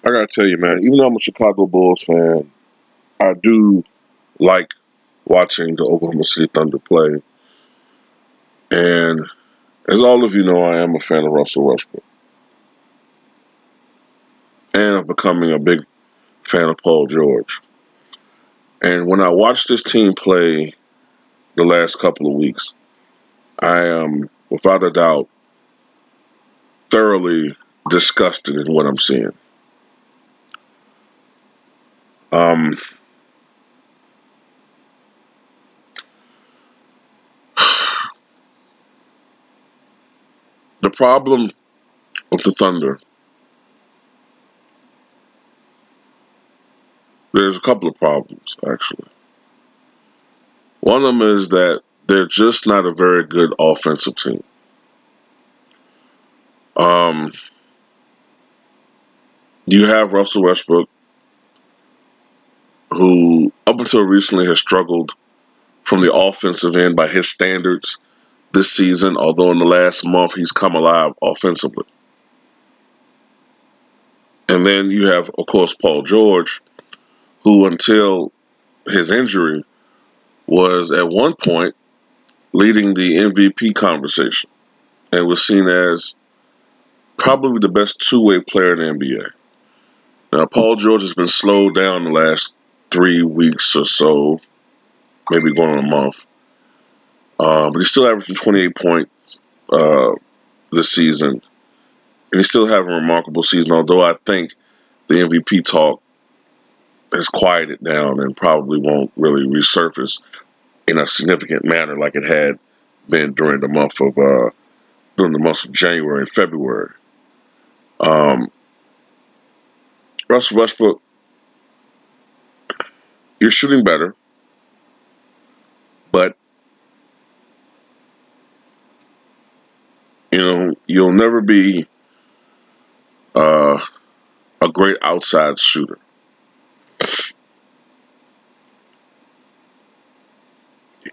I gotta tell you, man, even though I'm a Chicago Bulls fan, I do like watching the Oklahoma City Thunder play. And as all of you know, I am a fan of Russell Westbrook. And I'm becoming a big fan of Paul George. And when I watch this team play the last couple of weeks, I am, without a doubt, thoroughly disgusted in what I'm seeing. Um, the problem with the Thunder, there's a couple of problems, actually. One of them is that they're just not a very good offensive team. Um, you have Russell Westbrook, who up until recently has struggled from the offensive end by his standards this season, although in the last month he's come alive offensively. And then you have, of course, Paul George, who until his injury was at one point leading the MVP conversation and was seen as probably the best two-way player in the NBA. Now, Paul George has been slowed down the last 3 weeks or so, maybe going on a month. But he's still averaging 28 points this season. And he's still having a remarkable season, although I think the MVP talk has quieted down and probably won't really resurface in a significant manner like it had been during the months of January and February. Russell Westbrook, you're shooting better, but you'll never be a great outside shooter.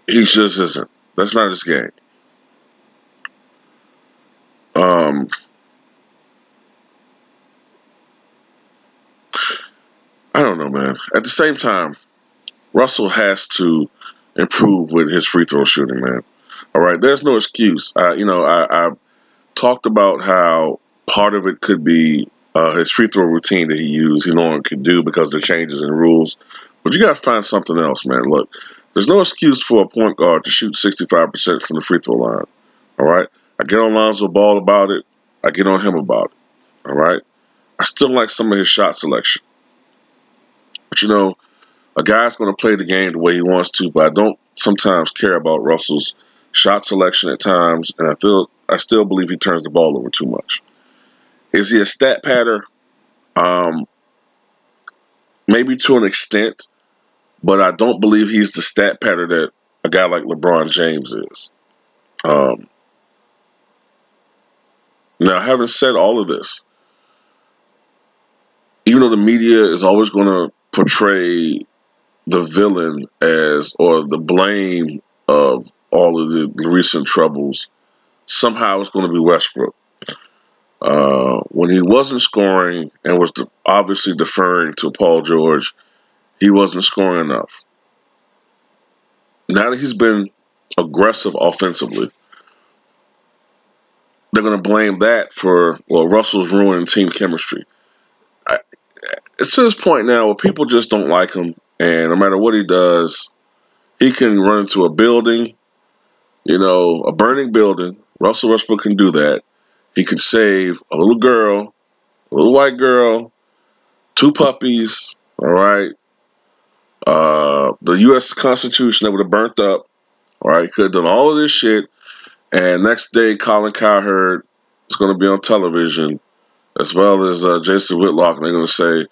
He just isn't. That's not his game. Um, I don't know, man. At the same time, Russell has to improve with his free throw shooting, man. All right, there's no excuse. I talked about how part of it could be his free throw routine that he used. He no longer could do because of the changes in rules. But you got to find something else, man. Look, there's no excuse for a point guard to shoot 65% from the free throw line. All right, I get on Lonzo Ball about it. I get on him about it. All right, I still like some of his shot selection. But a guy's going to play the game the way he wants to, but I don't sometimes care about Russell's shot selection at times, and I still believe he turns the ball over too much. Is he a stat patter? Maybe to an extent, but I don't believe he's the stat patter that a guy like LeBron James is. Um, Now, having said all of this, even though the media is always going to portray the villain as, or the blame of all of the recent troubles, somehow it's going to be Westbrook. When he wasn't scoring and was obviously deferring to Paul George, he wasn't scoring enough. Now that he's been aggressive offensively, they're going to blame that for, well, Russell's ruining team chemistry. It's to this point now where people just don't like him, and no matter what he does, he can run into a building, a burning building. Russell Westbrook can do that. He can save a little girl, a little white girl, two puppies, all right? The U.S. Constitution that would have burnt up, all right? He could have done all of this shit, and next day Colin Cowherd is going to be on television, as well as Jason Whitlock, and they're going to say,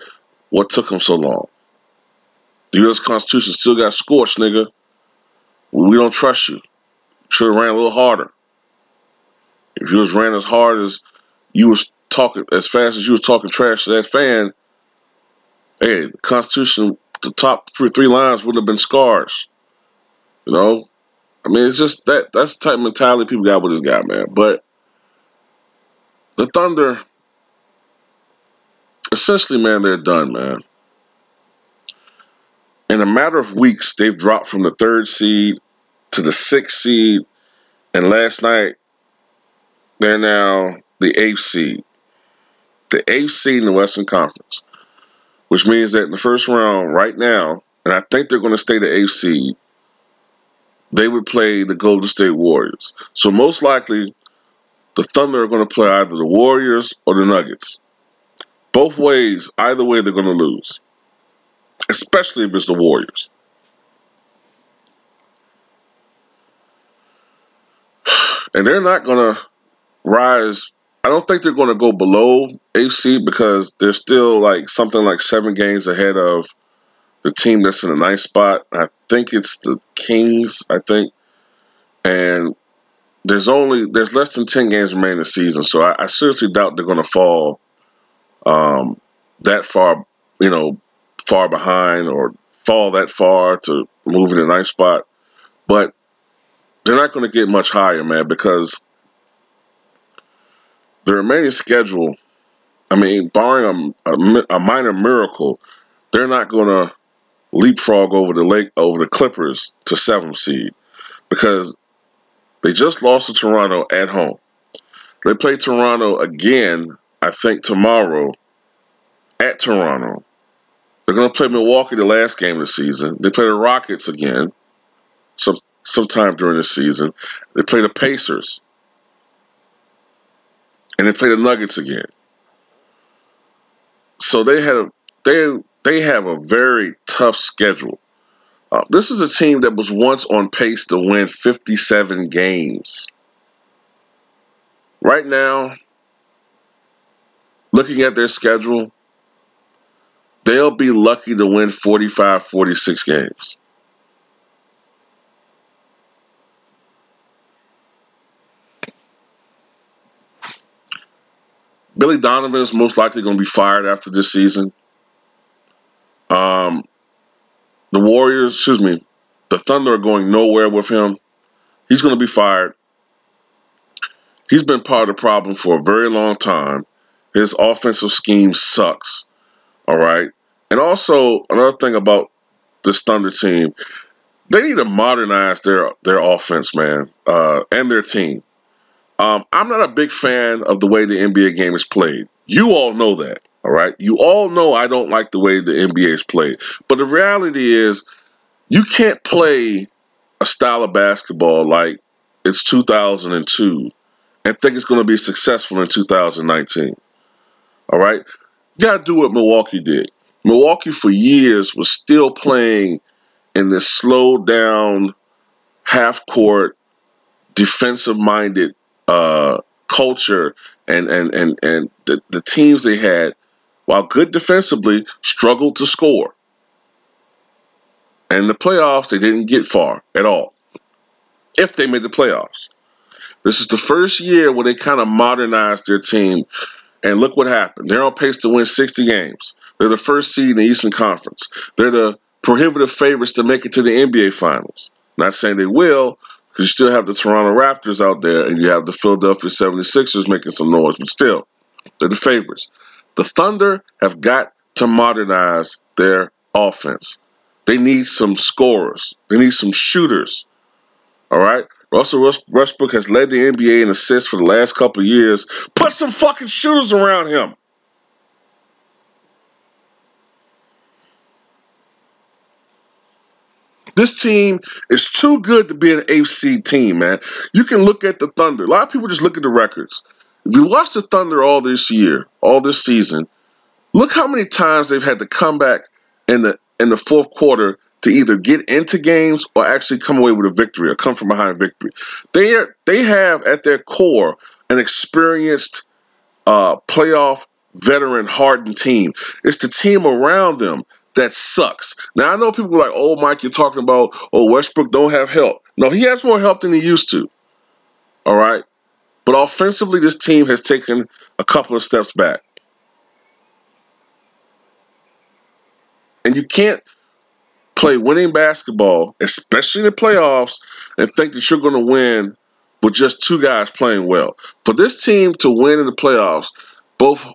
what took him so long? The U.S. Constitution still got scorched, nigga. We don't trust you. Should have ran a little harder. If you was ran as hard as you was talking, as fast as you was talking trash to that fan, hey, the Constitution, the top three lines wouldn't have been scars. I mean, it's just that's the type of mentality people got with this guy, man. But the Thunder, essentially, man, they're done, man. In a matter of weeks, they've dropped from the 3rd seed to the 6th seed, and last night they're now the 8th seed. The 8th seed in the Western Conference, which means that in the first round right now, and I think they're going to stay the 8th seed, they would play the Golden State Warriors. So most likely, the Thunder are going to play either the Warriors or the Nuggets. Both ways, either way, they're going to lose, especially if it's the Warriors. And they're not going to rise. I don't think they're going to go below 8th seed because they're still like something like 7 games ahead of the team that's in the 9th spot. I think it's the Kings, I think. And there's less than 10 games remaining in the season, so I seriously doubt they're going to fall that far, far behind or fall that far to move in the 9th spot. But they're not going to get much higher, man, because the remaining schedule, I mean, barring a minor miracle, they're not going to leapfrog over the Clippers to 7th seed because they just lost to Toronto at home. They play Toronto again, I think, tomorrow at Toronto. They're going to play Milwaukee the last game of the season. They play the Rockets again sometime during the season. They play the Pacers. And they play the Nuggets again. So they have a very tough schedule. This is a team that was once on pace to win 57 games. Right now, looking at their schedule, they'll be lucky to win 45, 46 games. Billy Donovan is most likely going to be fired after this season. The Thunder are going nowhere with him. He's going to be fired. He's been part of the problem for a very long time. His offensive scheme sucks. All right. And also, another thing about this Thunder team, they need to modernize their offense, man, and their team. I'm not a big fan of the way the NBA game is played. You all know that, all right? You all know I don't like the way the NBA is played. But the reality is you can't play a style of basketball like it's 2002 and think it's going to be successful in 2019, all right? You got to do what Milwaukee did. Milwaukee for years was still playing in this slowed down, half-court, defensive-minded culture, and the teams they had, while good defensively, struggled to score. And in the playoffs, they didn't get far at all, if they made the playoffs. This is the first year where they kind of modernized their team, and look what happened. They're on pace to win 60 games. They're the first seed in the Eastern Conference. They're the prohibitive favorites to make it to the NBA Finals. Not saying they will, because you still have the Toronto Raptors out there, and you have the Philadelphia 76ers making some noise, but still, they're the favorites. The Thunder have got to modernize their offense. They need some scorers. They need some shooters. All right? Russell Westbrook has led the NBA in assists for the last couple of years. Put some fucking shooters around him. This team is too good to be an 8th seed team, man. You can look at the Thunder. A lot of people just look at the records. If you watch the Thunder all this season, look how many times they've had to come back in the fourth quarter to either get into games or actually come away with a victory or come from behind victory. They have at their core an experienced playoff veteran hardened team. It's the team around them that sucks. Now I know people are like, "Oh, Mike, you're talking about Westbrook don't have help." No, he has more help than he used to. All right, but offensively, this team has taken a couple of steps back, and you can't play winning basketball, especially in the playoffs, and think that you're going to win with just 2 guys playing well. For this team to win in the playoffs, both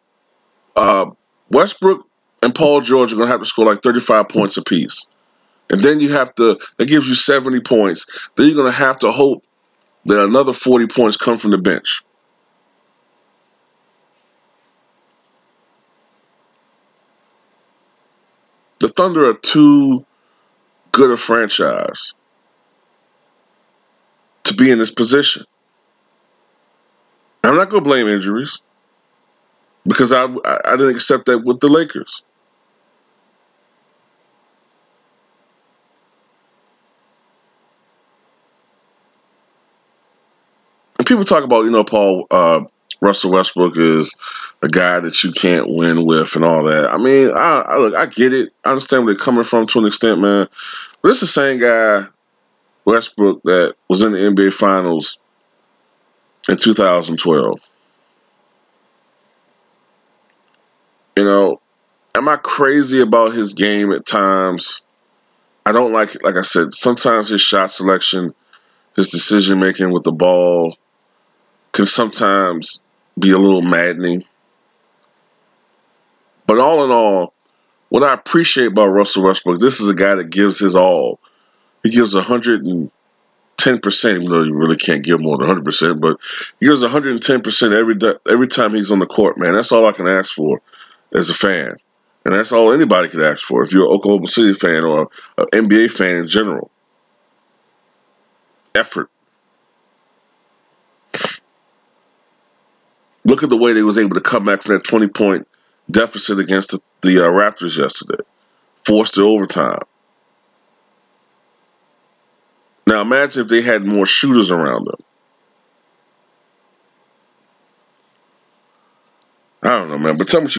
Westbrook and Paul George are going to have to score like 35 points apiece. And then that gives you 70 points. Then you're going to have to hope that another 40 points come from the bench. The Thunder are too good a franchise to be in this position. I'm not going to blame injuries because I didn't accept that with the Lakers. And people talk about, Russell Westbrook is a guy that you can't win with and all that. I mean, I get it. I understand where they're coming from to an extent, man. But it's the same guy, Westbrook, that was in the NBA Finals in 2012. Am I crazy about his game at times? I don't like I said, sometimes his shot selection, his decision making with the ball can sometimes be a little maddening. But all in all, what I appreciate about Russell Westbrook, this is a guy that gives his all. He gives 110%, even though you really can't give more than 100%, but he gives 110% every time he's on the court, man. That's all I can ask for as a fan. And that's all anybody could ask for if you're an Oklahoma City fan or an NBA fan in general. Effort. Look at the way they was able to come back from that 20-point deficit against the Raptors yesterday. Forced to overtime. Now imagine if they had more shooters around them. I don't know, man. But tell me what you